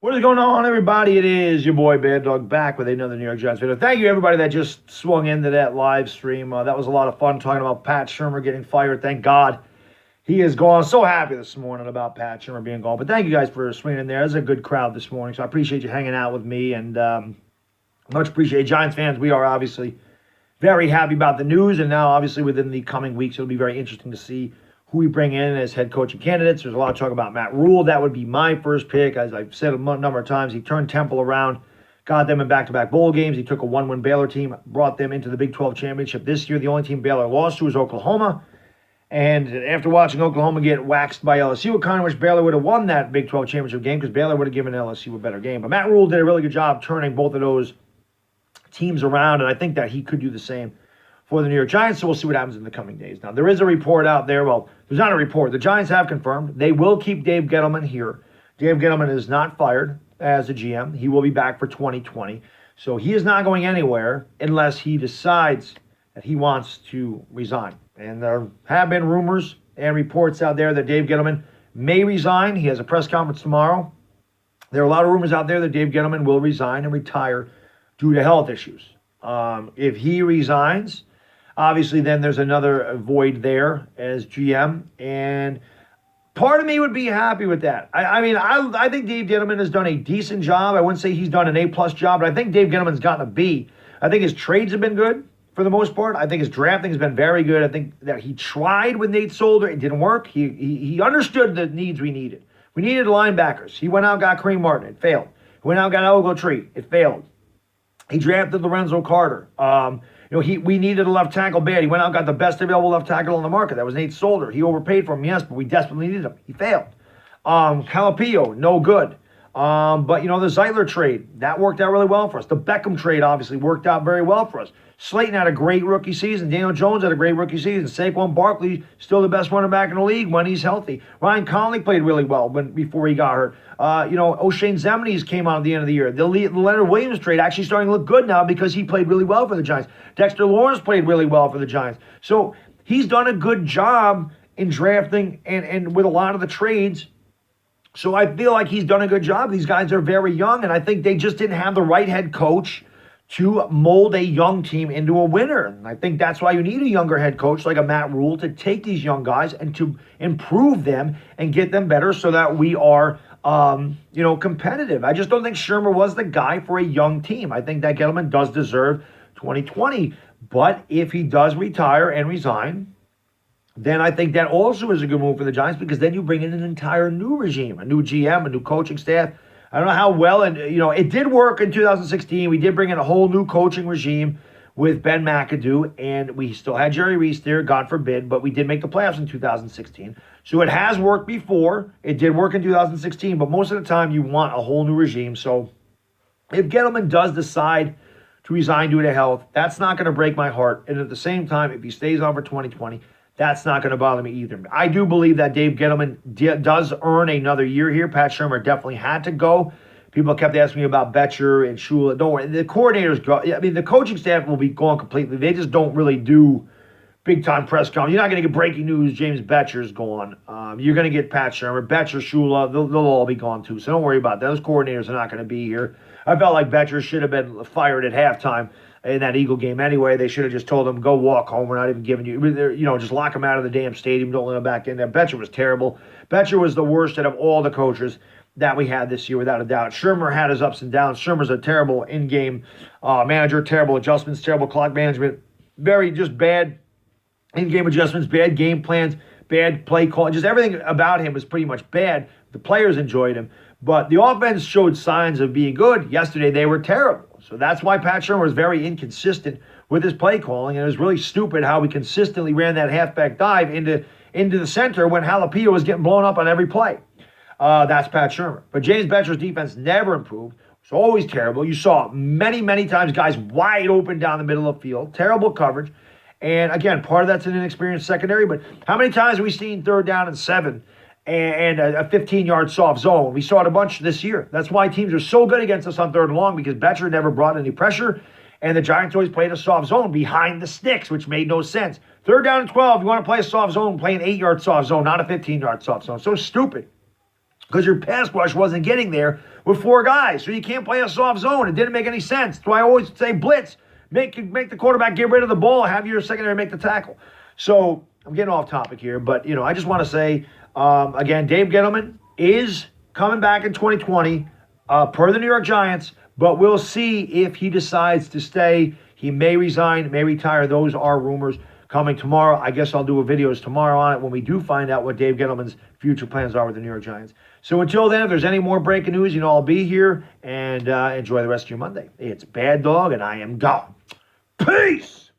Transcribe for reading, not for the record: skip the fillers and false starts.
What is going on, everybody? It is your boy Baddog back with another New York Giants video. Thank you, everybody that just swung into that live stream. That was a lot of fun talking about Pat Shurmur getting fired. Thank God he is gone. So happy this morning about Pat Shurmur being gone. But thank you guys for swinging in there. There's a good crowd this morning, so I appreciate you hanging out with me and much appreciate Giants fans. We are obviously very happy about the news, and now obviously within the coming weeks it'll be very interesting to see who we bring in as head coaching candidates. There's a lot of talk about Matt Rule. That would be my first pick. As I've said a number of times, he turned Temple around, got them in back-to-back bowl games. He took a one-win Baylor team, brought them into the Big 12 championship this year. The only team Baylor lost to was Oklahoma. And after watching Oklahoma get waxed by LSU, I kind of wish Baylor would have won that Big 12 championship game because Baylor would have given LSU a better game. But Matt Rule did a really good job turning both of those teams around, and I think that he could do the same for the New York Giants, so we'll see what happens in the coming days. Now, there is a report out there. Well, there's not a report. The Giants have confirmed they will keep Dave Gettleman here. Dave Gettleman is not fired as a GM. He will be back for 2020. So he is not going anywhere unless he decides that he wants to resign. And there have been rumors and reports out there that Dave Gettleman may resign. He has a press conference tomorrow. There are a lot of rumors out there that Dave Gettleman will resign and retire due to health issues. If he resigns, obviously, then there's another void there as GM, and part of me would be happy with that. I think Dave Gettleman has done a decent job. I wouldn't say he's done an A+ job, but I think Dave Gettleman's gotten a B. I think his trades have been good for the most part. I think his drafting has been very good. I think that he tried with Nate Solder. It didn't work. He understood the needs we needed. We needed linebackers. He went out and got Kareem Martin. It failed. He went out and got Ogletree. It failed. He drafted Lorenzo Carter. We needed a left tackle bad. He went out and got the best available left tackle on the market. That was Nate Solder. He overpaid for him, yes, but we desperately needed him. He failed. Calipio, no good. But the Zeitler trade, that worked out really well for us. The Beckham trade obviously worked out very well for us. Slayton had a great rookie season. Daniel Jones had a great rookie season. Saquon Barkley, still the best running back in the league when he's healthy. Ryan Conley played really well before he got hurt. O'Shane Zemnies came out at the end of the year. The Leonard Williams trade actually starting to look good now because he played really well for the Giants. Dexter Lawrence played really well for the Giants. So he's done a good job in drafting and with a lot of the trades. So I feel like he's done a good job. These guys are very young, and I think they just didn't have the right head coach to mold a young team into a winner. And I think that's why you need a younger head coach like a Matt Rule to take these young guys and to improve them and get them better so that we are competitive. I just don't think Shurmur was the guy for a young team. I think that Gettleman does deserve 2020. But if he does retire and resign, then I think that also is a good move for the Giants because then you bring in an entire new regime, a new GM, a new coaching staff. I don't know how well, and it did work in 2016. We did bring in a whole new coaching regime with Ben McAdoo, and we still had Jerry Reese there, God forbid, but we did make the playoffs in 2016. So it has worked before. It did work in 2016, but most of the time you want a whole new regime. So if Gettleman does decide to resign due to health, that's not going to break my heart. And at the same time, if he stays on for 2020, that's not going to bother me either. I do believe that Dave Gettleman does earn another year here. Pat Shurmur definitely had to go. People kept asking me about Betcher and Shula. Don't worry. The coordinators go. The coaching staff will be gone completely. They just don't really do big-time press conference. You're not going to get breaking news. James Betcher's gone. You're going to get Pat Shurmur, Betcher, Shula. They'll all be gone too. So don't worry about that. Those coordinators are not going to be here. I felt like Betcher should have been fired at halftime in that Eagle game anyway. They should have just told him, go walk home. We're not even giving you, just lock him out of the damn stadium. Don't let him back in there. Betcher was terrible. Betcher was the worst out of all the coaches that we had this year, without a doubt. Shurmur had his ups and downs. Shurmur's a terrible in-game manager, terrible adjustments, terrible clock management, very just bad in-game adjustments, bad game plans, bad play call. Just everything about him was pretty much bad. The players enjoyed him. But the offense showed signs of being good. Yesterday, they were terrible. So that's why Pat Shurmur was very inconsistent with his play calling. And it was really stupid how we consistently ran that halfback dive into the center when Jalapeno was getting blown up on every play. That's Pat Shurmur. But James Betcher's defense never improved. It was always terrible. You saw many, many times guys wide open down the middle of the field. Terrible coverage. And again, part of that's an inexperienced secondary. But how many times have we seen 3rd down and 7 and a 15-yard soft zone? We saw it a bunch this year. That's why teams are so good against us on 3rd and long, because Betcher never brought any pressure, and the Giants always played a soft zone behind the sticks, which made no sense. 3rd down and 12, you want to play a soft zone, play an 8-yard soft zone, not a 15-yard soft zone. So stupid. because your pass rush wasn't getting there with 4 guys. So you can't play a soft zone. It didn't make any sense. That's why I always say blitz. Make the quarterback get rid of the ball, have your secondary make the tackle. So I'm getting off topic here, but I just want to say, again, Dave Gettleman is coming back in 2020 per the New York Giants, but we'll see if he decides to stay. He may resign, may retire. Those are rumors coming tomorrow. I guess I'll do videos tomorrow on it when we do find out what Dave Gettleman's future plans are with the New York Giants. So until then, if there's any more breaking news, I'll be here, and enjoy the rest of your Monday. It's Baddog, and I am gone. Peace!